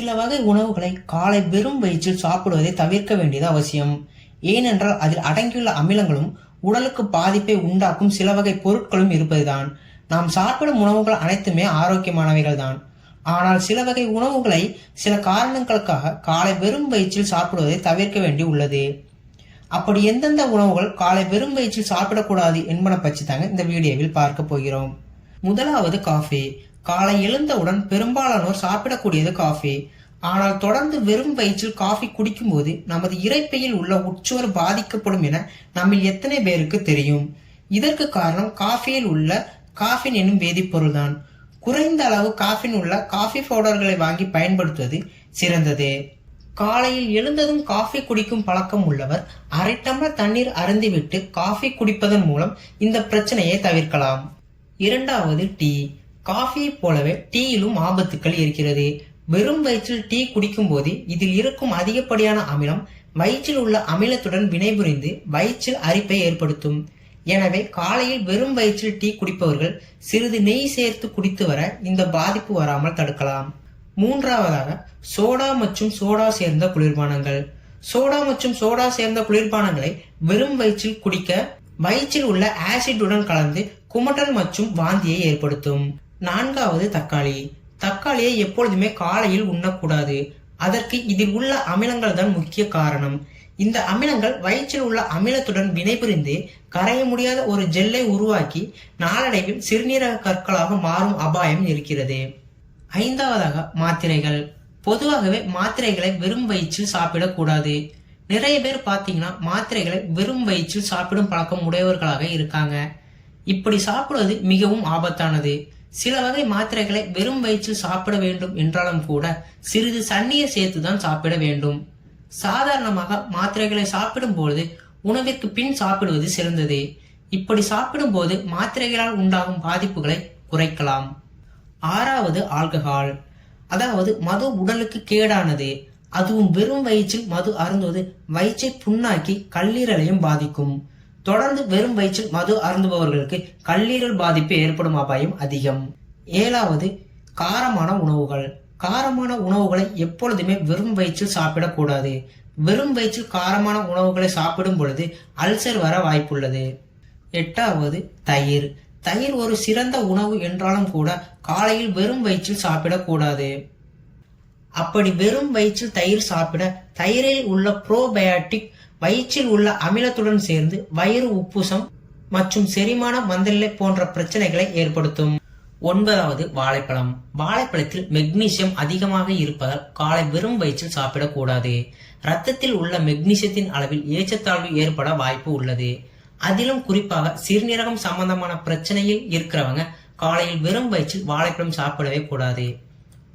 சில வகை உணவுகளை காலை வெறும் வயிற்றில் சாப்பிடுவதை தவிர்க்க வேண்டியது அவசியம். ஏனென்றால் அதில் அடங்கியுள்ள அமிலங்களும் உடலுக்கு பாதிப்பை உண்டாக்கும் சில வகை பொருட்களும் இருப்பதுதான். நாம் சாப்பிடும் உணவுகள் அனைத்துமே ஆரோக்கியமானவைகள் தான். ஆனால் சில வகை உணவுகளை சில காரணங்களுக்காக காலை வெறும் வயிற்றில் சாப்பிடுவதை தவிர்க்க வேண்டி உள்ளது. அப்படி எந்தெந்த உணவுகள் காலை வெறும் வயிற்றில் சாப்பிடக்கூடாது என்பன பற்றி தாங்க இந்த வீடியோவில் பார்க்க போகிறோம். முதலாவது காஃபி. காலை எழுந்தவுடன் பெரும்பாலானோர் சாப்பிடக்கூடியது காஃபி. ஆனால் தொடர்ந்து வெறும் வயிற்றில் காஃபி குடிக்கும் போது நமது இரைப்பையில் உள்ள உட்சுவர் பாதிக்கப்படும் என நம்மில் எத்தனை பேருக்கு தெரியும்? இதற்கு காரணம் காஃபியில் உள்ள காஃபின் எனும் வேதிப்பொருள் தான். குறைந்த அளவு காஃபின் உள்ள காஃபி பவுடர்களை வாங்கி பயன்படுத்துவது சிறந்தது. காலையில் எழுந்ததும் காஃபி குடிக்கும் பழக்கம் உள்ளவர் அரை டம்ளர் தண்ணீர் அருந்திவிட்டு காஃபி குடிப்பதன் மூலம் இந்த பிரச்சனையை தவிர்க்கலாம். இரண்டாவது டீ. காஃபியை போலவே டீயிலும் ஆபத்துக்கள் இருக்கிறது. வெறும் வயிற்றில் டீ குடிக்கும் போது இதில் இருக்கும் அதிகப்படியான அமிலம் வயிற்றில் உள்ள அமிலத்துடன் வினைபுரிந்து வயிற்றில் அரிப்பை ஏற்படுத்தும். எனவே காலையில் வெறும் வயிற்றில் டீ குடிப்பவர்கள் சிறிது நெய் சேர்த்து குடித்து வர இந்த பாதிப்பு வராமல் தடுக்கலாம். மூன்றாவதாக சோடா மற்றும் சோடா சேர்ந்த குளிர்பானங்கள். சோடா மற்றும் சோடா சேர்ந்த குளிர்பானங்களை வெறும் வயிற்றில் குடிக்க வயிற்றில் உள்ள ஆசிட்டுடன் கலந்து குமட்டல் மற்றும் வாந்தியை ஏற்படுத்தும். நான்காவது தக்காளி. தக்காளியை எப்பொழுதுமே காலையில் உண்ணக்கூடாது. அதற்கு இதில் உள்ள அமிலங்கள் தான் முக்கிய காரணம். இந்த அமிலங்கள் வயிற்றில் உள்ள அமிலத்துடன் வினைபுரிந்து கரைய முடியாத ஒரு ஜெல்லை உருவாக்கி நாளடைவில் சிறுநீரக கற்களாக மாறும் அபாயம் இருக்கிறது. ஐந்தாவதாக மாத்திரைகள். பொதுவாகவே மாத்திரைகளை வெறும் வயிற்றில் சாப்பிடக்கூடாது. நிறைய பேர் பாத்தீங்கன்னா மாத்திரைகளை வெறும் வயிற்றில் சாப்பிடும் பழக்கம் உடையவர்களாக இருக்காங்க. இப்படி சாப்பிடுவது மிகவும் ஆபத்தானது. சில வகை மாத்திரைகளை வெறும் வயிற்றில் சாப்பிட வேண்டும் என்றாலும் கூட சிறிது தண்ணீர் சேர்த்துதான் சாப்பிட வேண்டும். சாதாரணமாக மாத்திரைகளை சாப்பிடும் பொழுது உணவிற்கு பின் சாப்பிடுவது சிறந்தது. இப்படி சாப்பிடும் போது மாத்திரைகளால் உண்டாகும் பாதிப்புகளை குறைக்கலாம். ஆறாவது ஆல்கஹால். அதாவது மது உடலுக்கு கேடானது. அதுவும் வெறும் வயிற்றில் மது அருந்துவது வயிற்றை புண்ணாக்கி கல்லீரலையும் பாதிக்கும். தொடர்ந்து வெறும் வயிற்றில் மது அருந்துபவர்களுக்கு கல்லீரல் பாதிப்பு ஏற்படும் அபாயம் அதிகம். ஏழாவது காரமான உணவுகள். காரமான உணவுகளை எப்பொழுதுமே வெறும் வயிற்றில் சாப்பிடக்கூடாது. வெறும் வயிற்றில் காரமான உணவுகளை சாப்பிடும் பொழுது அல்சர் வர வாய்ப்புள்ளது. எட்டாவது தயிர். தயிர் ஒரு சிறந்த உணவு என்றாலும் கூட காலையில் வெறும் வயிற்றில் சாப்பிடக்கூடாது. அப்படி வெறும் வயிற்றில் தயிர் சாப்பிட தயிரில் உள்ள புரோபயாட்டிக் வயிற்றில் உள்ள அமிலத்துடன் சேர்ந்து வயிறு உப்புசம் மற்றும் செரிமான மந்தநிலை போன்ற பிரச்சனைகளை ஏற்படுத்தும். ஒன்பதாவது வாழைப்பழம். வாழைப்பழத்தில் மெக்னீசியம் அதிகமாக இருப்பதால் காலை வெறும் வயிற்றில் சாப்பிடக்கூடாது. ரத்தத்தில் உள்ள மெக்னீசியத்தின் அளவில் ஏற்றத்தாழ்வு ஏற்பட வாய்ப்பு உள்ளது. அதிலும் குறிப்பாக சிறுநீரகம் சம்பந்தமான பிரச்சனையில் இருக்கிறவங்க காலையில் வெறும் வயிற்றில் வாழைப்பழம் சாப்பிடவே கூடாது.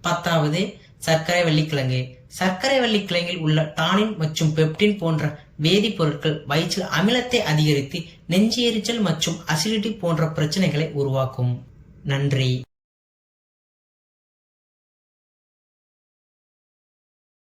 பத்தாவது சர்க்கரை வள்ளிக்கிழங்கு. சர்க்கரை வள்ளிக்கிழங்கில் உள்ள டானின் மற்றும் பெப்டின் போன்ற வேதிப்பொருட்கள் வயிற்றில் அமிலத்தை அதிகரித்து நெஞ்சு எரிச்சல் மற்றும் அசிடிட்டி போன்ற பிரச்சனைகளை உருவாக்கும். நன்றி.